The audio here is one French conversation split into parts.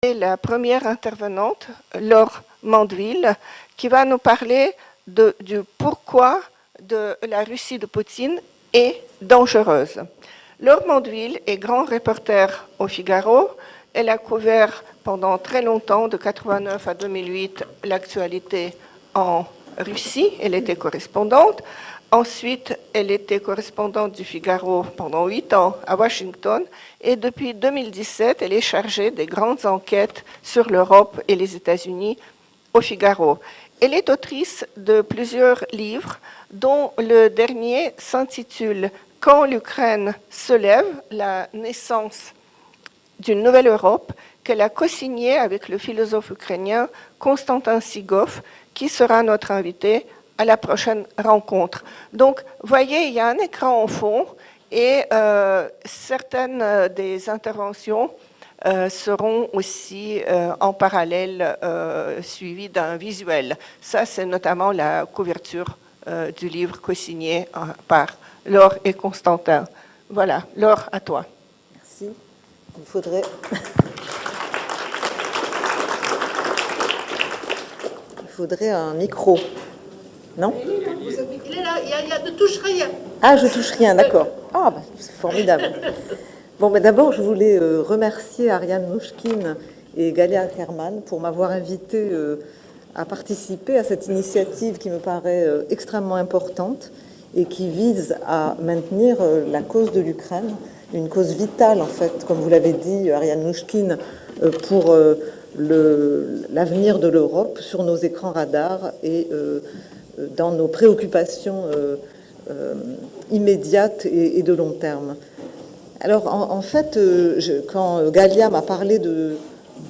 La première intervenante, Laure Mandeville, qui va nous parler du pourquoi de la Russie de Poutine est dangereuse. Laure Mandeville est grand reporter au Figaro. Elle a couvert pendant très longtemps, de 89 à 2008, l'actualité en Russie. Elle était correspondante. Ensuite, elle était correspondante du Figaro pendant 8 ans à Washington et depuis 2017, elle est chargée des grandes enquêtes sur l'Europe et les États-Unis au Figaro. Elle est autrice de plusieurs livres, dont le dernier s'intitule « Quand l'Ukraine se lève, la naissance d'une nouvelle Europe », qu'elle a co-signé avec le philosophe ukrainien Konstantin Sigov, qui sera notre invité à la prochaine rencontre. Donc, voyez, il y a un écran en fond et certaines des interventions seront aussi en parallèle suivies d'un visuel. Ça, c'est notamment la couverture du livre co-signé par Laure et Constantin. Voilà, Laure, à toi. Merci. Il faudrait... un micro. Non? Il est là, il ne touche rien. Ah, je touche rien, d'accord. Ah, bah, c'est formidable. Bon, mais d'abord, je voulais remercier Ariane Mnouchkine et Galia Kerman pour m'avoir invité à participer à cette initiative qui me paraît extrêmement importante et qui vise à maintenir la cause de l'Ukraine, une cause vitale, en fait, comme vous l'avez dit, Ariane Mnouchkine, pour l'avenir de l'Europe sur nos écrans radars et dans nos préoccupations immédiates et de long terme. Alors, en fait, quand Galia m'a parlé de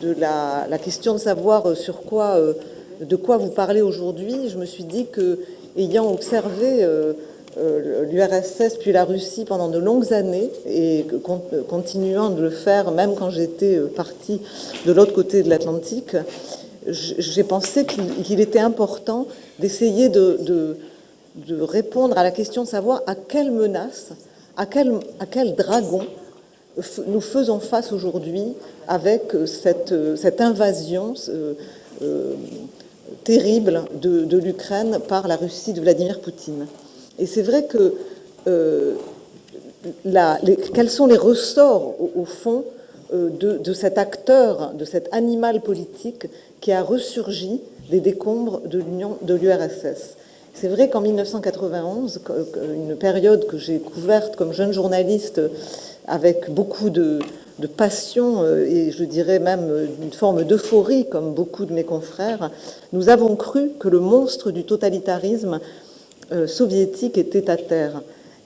la question de savoir de quoi vous parlez aujourd'hui, je me suis dit que, ayant observé l'URSS puis la Russie pendant de longues années et continuant de le faire même quand j'étais partie de l'autre côté de l'Atlantique, j'ai pensé qu'il était important d'essayer de répondre à la question de savoir à quelle menace, à quel dragon nous faisons face aujourd'hui avec cette invasion terrible de l'Ukraine par la Russie de Vladimir Poutine. Et c'est vrai que quels sont les ressorts, au fond, de cet acteur, de cet animal politique qui a ressurgi des décombres de l'URSS. C'est vrai qu'en 1991, une période que j'ai couverte comme jeune journaliste avec beaucoup de passion et je dirais même une forme d'euphorie comme beaucoup de mes confrères, nous avons cru que le monstre du totalitarisme soviétique était à terre.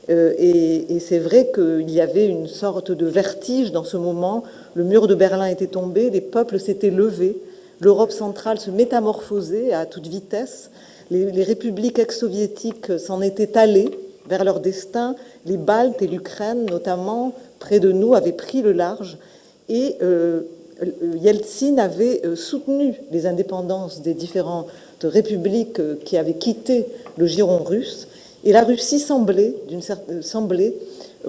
Et c'est vrai qu'il y avait une sorte de vertige dans ce moment. Le mur de Berlin était tombé, les peuples s'étaient levés, l'Europe centrale se métamorphosait à toute vitesse, les républiques ex-soviétiques s'en étaient allées vers leur destin, les Baltes et l'Ukraine, notamment, près de nous, avaient pris le large, et Yeltsin avait soutenu les indépendances des différentes républiques qui avaient quitté le giron russe, et la Russie semblait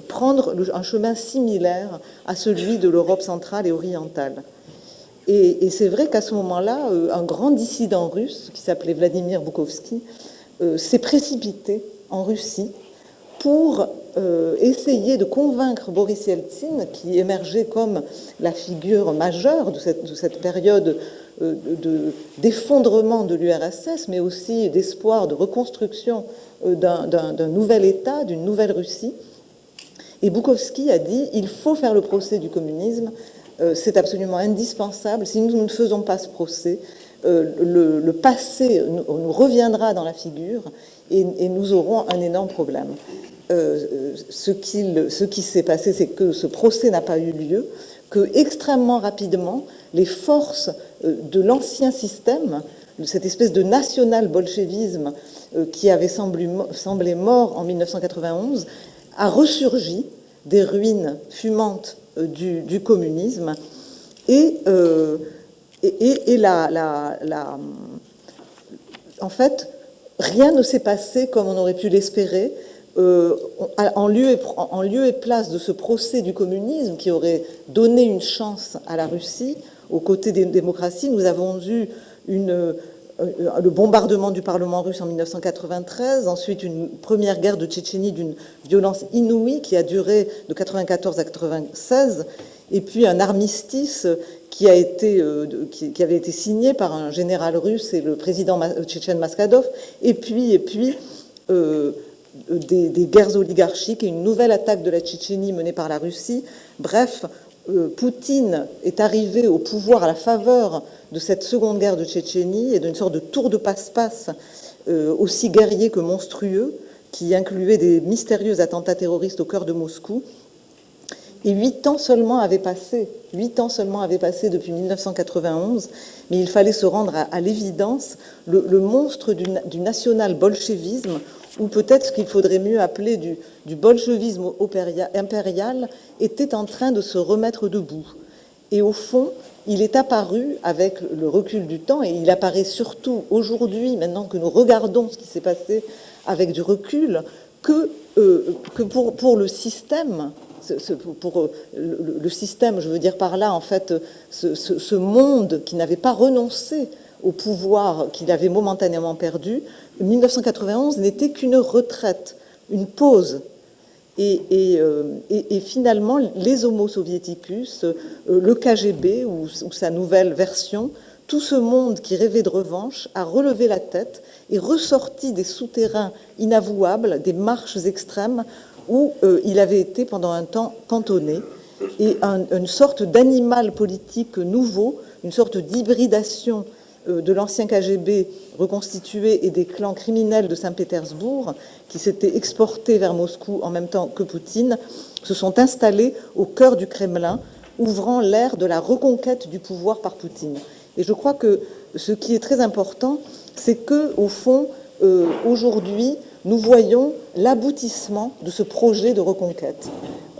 prendre un chemin similaire à celui de l'Europe centrale et orientale. Et c'est vrai qu'à ce moment-là, un grand dissident russe, qui s'appelait Vladimir Boukhovski, s'est précipité en Russie pour essayer de convaincre Boris Yeltsin, qui émergeait comme la figure majeure de cette période d'effondrement de l'URSS, mais aussi d'espoir de reconstruction d'un nouvel État, d'une nouvelle Russie. Et Boukhovski a dit « il faut faire le procès du communisme, c'est absolument indispensable. Si nous ne faisons pas ce procès, le passé nous reviendra dans la figure et nous aurons un énorme problème. » Ce qui s'est passé, c'est que ce procès n'a pas eu lieu, que extrêmement rapidement, les forces de l'ancien système, de cette espèce de national-bolchevisme qui avait semblé mort en 1991, a ressurgi des ruines fumantes du communisme en fait, rien ne s'est passé comme on aurait pu l'espérer. En lieu et place de ce procès du communisme qui aurait donné une chance à la Russie, aux côtés des démocraties. Nous avons eu le bombardement du Parlement russe en 1993, ensuite une première guerre de Tchétchénie d'une violence inouïe qui a duré de 1994 à 1996, et puis un armistice qui avait été signé par un général russe et le président tchétchène Maskadov, et puis des guerres oligarchiques et une nouvelle attaque de la Tchétchénie menée par la Russie. Bref, Poutine est arrivé au pouvoir à la faveur de cette seconde guerre de Tchétchénie et d'une sorte de tour de passe-passe aussi guerrier que monstrueux, qui incluait des mystérieux attentats terroristes au cœur de Moscou. Et 8 ans seulement avaient passé depuis 1991, mais il fallait se rendre à l'évidence, le monstre du national-bolchevisme, ou peut-être ce qu'il faudrait mieux appeler du bolchevisme impérial, était en train de se remettre debout. Et au fond, il est apparu, avec le recul du temps, et il apparaît surtout aujourd'hui, maintenant que nous regardons ce qui s'est passé avec du recul, que pour le système, le système, je veux dire par là, en fait, ce monde qui n'avait pas renoncé au pouvoir qu'il avait momentanément perdu, 1991 n'était qu'une retraite, une pause. Et finalement, les Homo soviéticus, le KGB ou sa nouvelle version, tout ce monde qui rêvait de revanche a relevé la tête et ressorti des souterrains inavouables, des marches extrêmes où il avait été pendant un temps cantonné, et une sorte d'animal politique nouveau, une sorte d'hybridation de l'ancien KGB reconstitué et des clans criminels de Saint-Pétersbourg qui s'étaient exportés vers Moscou en même temps que Poutine, se sont installés au cœur du Kremlin, ouvrant l'ère de la reconquête du pouvoir par Poutine. Et je crois que ce qui est très important, c'est que, au fond, aujourd'hui, nous voyons l'aboutissement de ce projet de reconquête.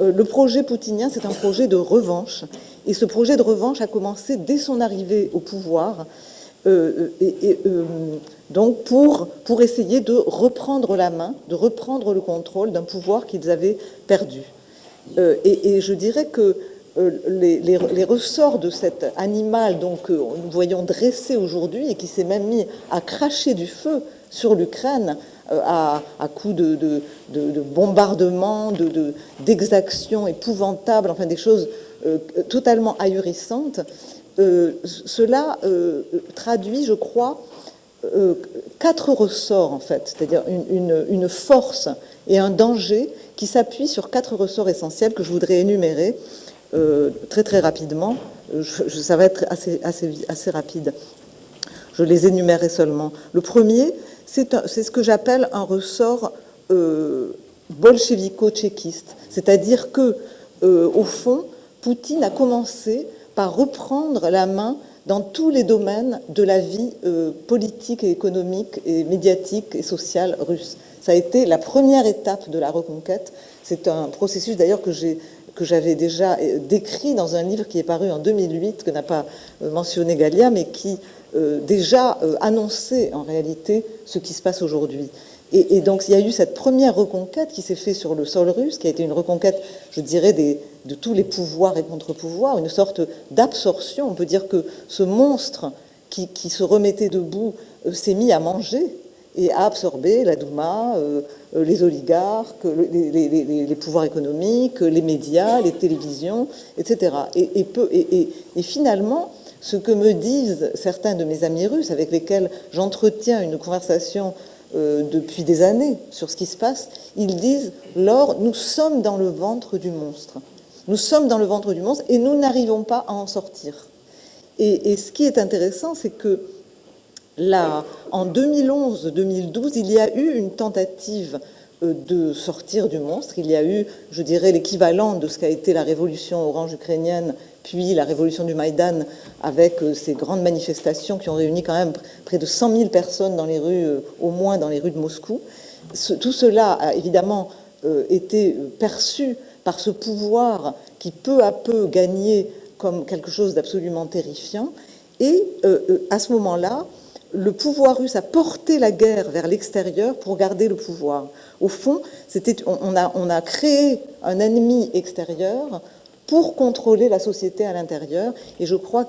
Le projet poutinien, c'est un projet de revanche, et ce projet de revanche a commencé dès son arrivée au pouvoir, donc pour essayer de reprendre la main, de reprendre le contrôle d'un pouvoir qu'ils avaient perdu. Et je dirais que les ressorts de cet animal donc, nous voyons dressé aujourd'hui et qui s'est même mis à cracher du feu sur l'Ukraine à coups de bombardements, d'exactions épouvantables, enfin des choses totalement ahurissantes. Cela traduit, je crois, 4 ressorts, en fait, c'est-à-dire une force et un danger qui s'appuient sur 4 ressorts essentiels que je voudrais énumérer très très rapidement. Ça va être assez rapide. Je les énumérerai seulement. Le premier, c'est ce que j'appelle un ressort bolchevico-tchéquiste, c'est-à-dire que, au fond, Poutine a commencé par reprendre la main dans tous les domaines de la vie politique et économique et médiatique et sociale russe. Ça a été la première étape de la reconquête. C'est un processus d'ailleurs que j'avais déjà décrit dans un livre qui est paru en 2008, que n'a pas mentionné Galia, mais qui déjà annonçait en réalité ce qui se passe aujourd'hui. Et donc il y a eu cette première reconquête qui s'est faite sur le sol russe, qui a été une reconquête, je dirais, de tous les pouvoirs et contre-pouvoirs, une sorte d'absorption. On peut dire que ce monstre qui se remettait debout s'est mis à manger et à absorber la Douma, les oligarques, les pouvoirs économiques, les médias, les télévisions, etc. Et finalement, ce que me disent certains de mes amis russes avec lesquels j'entretiens une conversation depuis des années sur ce qui se passe, ils disent « Laure, nous sommes dans le ventre du monstre. Nous sommes dans le ventre du monstre et nous n'arrivons pas à en sortir. » Et ce qui est intéressant, c'est que là, en 2011-2012, il y a eu une tentative de sortir du monstre. Il y a eu, je dirais, l'équivalent de ce qu'a été la révolution orange ukrainienne, puis la révolution du Maïdan, avec ces grandes manifestations qui ont réuni quand même près de 100 000 personnes dans les rues, au moins dans les rues de Moscou. Tout cela a évidemment été perçu par ce pouvoir qui peu à peu gagnait comme quelque chose d'absolument terrifiant. Et à ce moment-là, le pouvoir russe a porté la guerre vers l'extérieur pour garder le pouvoir. Au fond, on a créé un ennemi extérieur pour contrôler la société à l'intérieur. Et je crois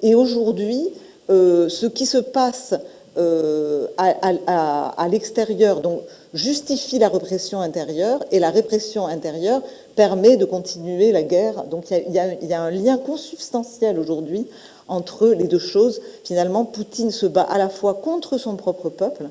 et aujourd'hui, ce qui se passe à l'extérieur, donc justifie la répression intérieure, et la répression intérieure permet de continuer la guerre. Donc il y a un lien consubstantiel aujourd'hui entre les deux choses. Finalement, Poutine se bat à la fois contre son propre peuple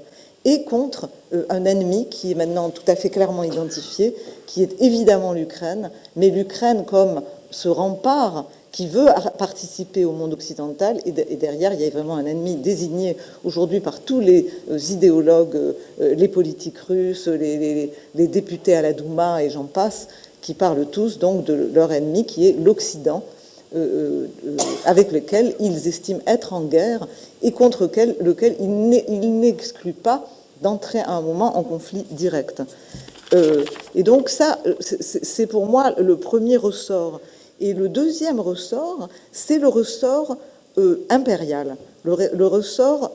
et contre un ennemi qui est maintenant tout à fait clairement identifié, qui est évidemment l'Ukraine, mais l'Ukraine comme ce rempart qui veut participer au monde occidental, et derrière, il y a vraiment un ennemi désigné aujourd'hui par tous les idéologues, les politiques russes, les députés à la Douma, et j'en passe, qui parlent tous donc de leur ennemi, qui est l'Occident, avec lequel ils estiment être en guerre, et contre lequel ils n'excluent pas d'entrer à un moment en conflit direct. Et donc ça, c'est pour moi le premier ressort. Et le deuxième ressort, c'est le ressort impérial, le ressort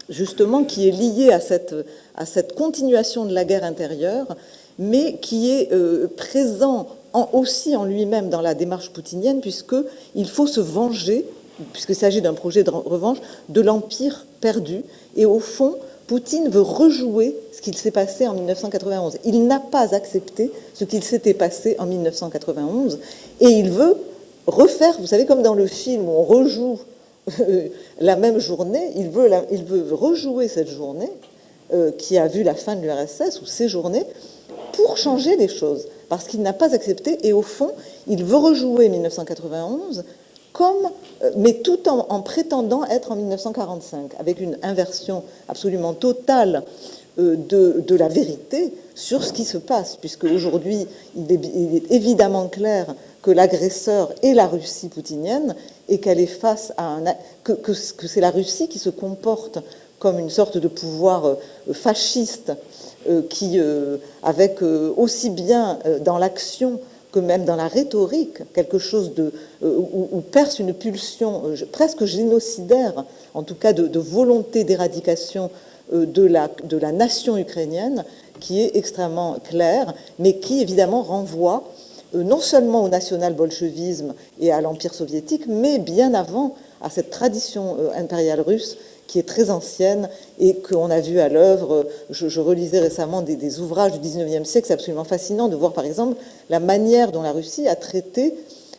justement qui est lié à cette continuation de la guerre intérieure, mais qui est présent aussi en lui-même dans la démarche poutinienne, puisqu'il faut se venger, puisqu'il s'agit d'un projet de revanche, de l'empire perdu. Et au fond, Poutine veut rejouer ce qu'il s'est passé en 1991. Il n'a pas accepté ce qu'il s'était passé en 1991 et il veut refaire, vous savez, comme dans le film où on rejoue la même journée, il veut rejouer cette journée qui a vu la fin de l'URSS, ou ces journées, pour changer les choses, parce qu'il n'a pas accepté, et au fond, il veut rejouer 1991 mais tout en prétendant être en 1945, avec une inversion absolument totale de la vérité sur ce qui se passe, puisque aujourd'hui, il est évidemment clair que l'agresseur est la Russie poutinienne, et qu'elle est face à que c'est la Russie qui se comporte comme une sorte de pouvoir fasciste, qui, avec aussi bien dans l'action que même dans la rhétorique, quelque chose où perce une pulsion presque génocidaire, en tout cas de volonté d'éradication de la nation ukrainienne, qui est extrêmement claire, mais qui évidemment renvoie non seulement au national-bolchevisme et à l'Empire soviétique, mais bien avant à cette tradition impériale russe qui est très ancienne et qu'on a vu à l'œuvre. Je relisais récemment des ouvrages du 19e siècle. C'est absolument fascinant de voir, par exemple, la manière dont la Russie a traité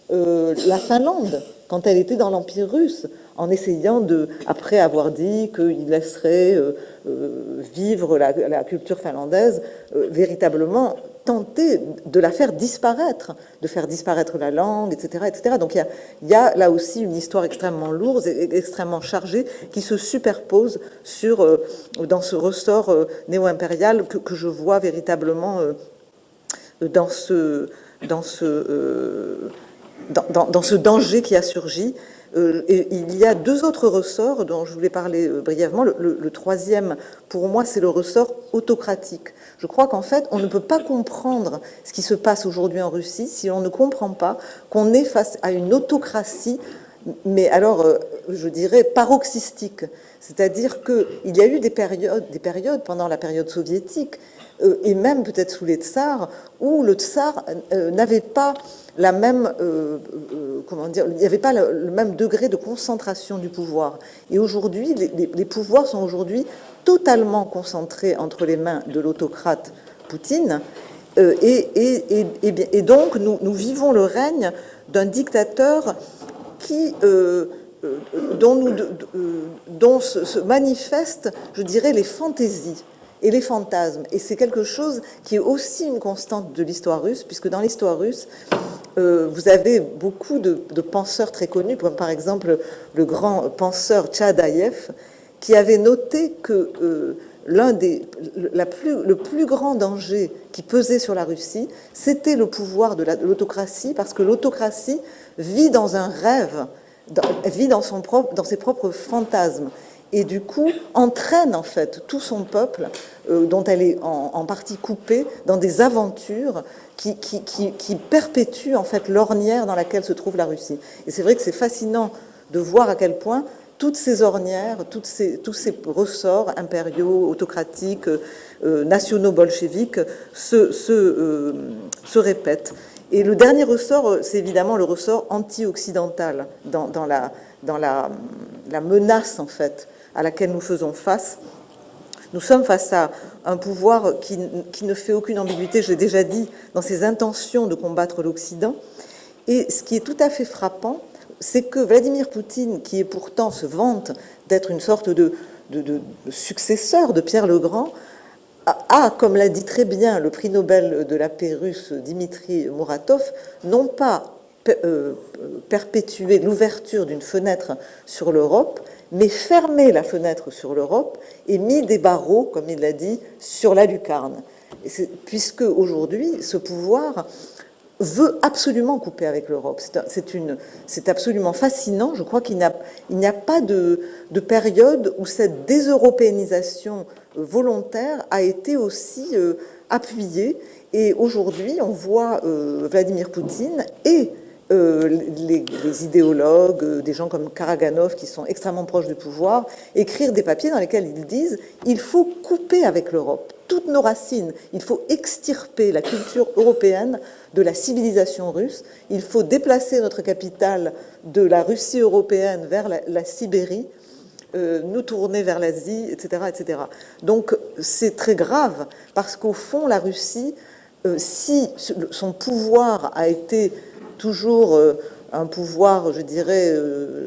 la Finlande quand elle était dans l'Empire russe, en essayant après avoir dit qu'il laisserait vivre la culture finlandaise, véritablement tenter de la faire disparaître, de faire disparaître la langue, etc., etc. Donc il y a là aussi une histoire extrêmement lourde et extrêmement chargée qui se superpose dans ce ressort néo-impérial que je vois véritablement dans ce danger qui a surgi. Et il y a deux autres ressorts dont je voulais parler brièvement. Le troisième, pour moi, c'est le ressort autocratique. Je crois qu'en fait, on ne peut pas comprendre ce qui se passe aujourd'hui en Russie si on ne comprend pas qu'on est face à une autocratie, mais alors, je dirais, paroxystique. C'est-à-dire qu'il y a eu des périodes pendant la période soviétique, et même peut-être sous les tsars, où le tsar n'avait pas la même, il n'y avait pas le même degré de concentration du pouvoir. Et aujourd'hui, les pouvoirs sont aujourd'hui totalement concentrés entre les mains de l'autocrate Poutine, et donc nous vivons le règne d'un dictateur dont se manifestent, je dirais, les fantaisies et les fantasmes. Et c'est quelque chose qui est aussi une constante de l'histoire russe, puisque dans l'histoire russe, vous avez beaucoup de penseurs très connus, comme par exemple le grand penseur Tchadaïev, qui avait noté que le plus grand danger qui pesait sur la Russie, c'était le pouvoir de l'autocratie, parce que l'autocratie vit dans un rêve, vit dans ses propres fantasmes, et du coup entraîne en fait tout son peuple, dont elle est en partie coupée, dans des aventures qui perpétuent en fait l'ornière dans laquelle se trouve la Russie. Et c'est vrai que c'est fascinant de voir à quel point toutes ces ornières, tous ces ressorts impériaux, autocratiques, nationaux bolcheviques se répètent. Et le dernier ressort, c'est évidemment le ressort anti-occidental dans la menace, en fait, à laquelle nous faisons face. Nous sommes face à un pouvoir qui ne fait aucune ambiguïté, je l'ai déjà dit, dans ses intentions de combattre l'Occident. Et ce qui est tout à fait frappant, c'est que Vladimir Poutine, qui est pourtant se vante d'être une sorte de successeur de Pierre le Grand, a, comme l'a dit très bien le prix Nobel de la paix russe Dimitri Muratov, non pas perpétué l'ouverture d'une fenêtre sur l'Europe, mais fermé la fenêtre sur l'Europe et mis des barreaux, comme il l'a dit, sur la lucarne. Puisque aujourd'hui, ce pouvoir veut absolument couper avec l'Europe. C'est absolument fascinant. Je crois qu'il n'y a pas de période où cette déseuropéanisation volontaire a été aussi appuyée. Et aujourd'hui, on voit Vladimir Poutine et les idéologues, des gens comme Karaganov, qui sont extrêmement proches du pouvoir, écrire des papiers dans lesquels ils disent « il faut couper avec l'Europe toutes nos racines, il faut extirper la culture européenne de la civilisation russe, il faut déplacer notre capitale de la Russie européenne vers la Sibérie, nous tourner vers l'Asie, etc., etc. » Donc c'est très grave, parce qu'au fond, la Russie, si son pouvoir a été toujours un pouvoir, je dirais,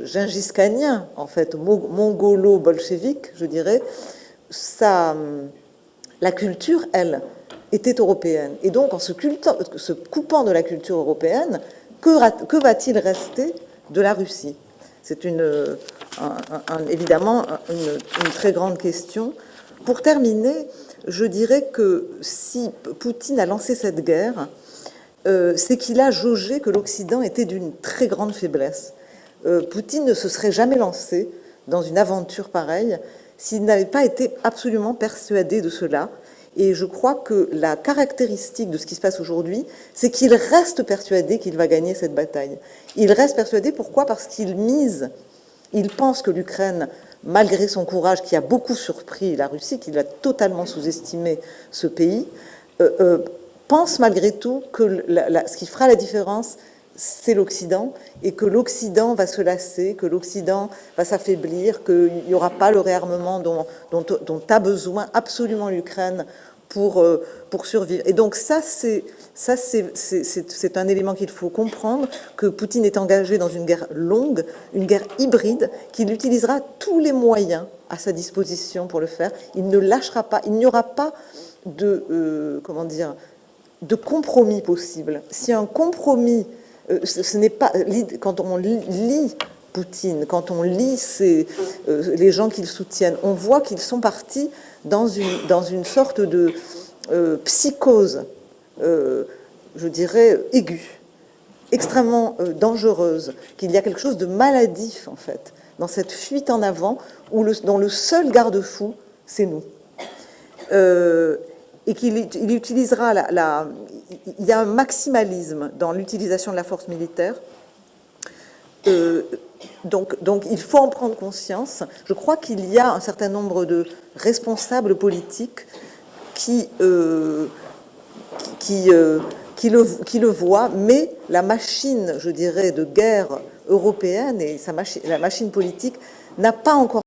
gengis-khanien, en fait, mongolo-bolchevique, je dirais, la culture, elle, était européenne. Et donc, en se coupant de la culture européenne, que va-t-il rester de la Russie? C'est évidemment une très grande question. Pour terminer, je dirais que si Poutine a lancé cette guerre, c'est qu'il a jaugé que l'Occident était d'une très grande faiblesse. Poutine ne se serait jamais lancé dans une aventure pareille s'il n'avait pas été absolument persuadé de cela. Et je crois que la caractéristique de ce qui se passe aujourd'hui, c'est qu'il reste persuadé qu'il va gagner cette bataille. Il reste persuadé, pourquoi? Parce qu'il pense que l'Ukraine, malgré son courage qui a beaucoup surpris la Russie, qu'il a totalement sous-estimé ce pays, pense malgré tout que ce qui fera la différence, c'est l'Occident, et que l'Occident va se lasser, que l'Occident va s'affaiblir, qu'il n'y aura pas le réarmement dont a besoin absolument l'Ukraine pour survivre. Et donc ça, c'est un élément qu'il faut comprendre, que Poutine est engagé dans une guerre longue, une guerre hybride, qu'il utilisera tous les moyens à sa disposition pour le faire. Il ne lâchera pas, il n'y aura pas de compromis possible. Si un compromis, ce n'est pas, quand on lit Poutine, quand on lit les gens qu'ils soutiennent, on voit qu'ils sont partis dans une sorte de psychose, je dirais, aiguë, extrêmement dangereuse, qu'il y a quelque chose de maladif, en fait, dans cette fuite en avant, dont le seul garde-fou, c'est nous. Et qu'il utilisera il y a un maximalisme dans l'utilisation de la force militaire. Donc il faut en prendre conscience. Je crois qu'il y a un certain nombre de responsables politiques qui le voient, mais la machine, je dirais, de guerre européenne et la machine politique n'a pas encore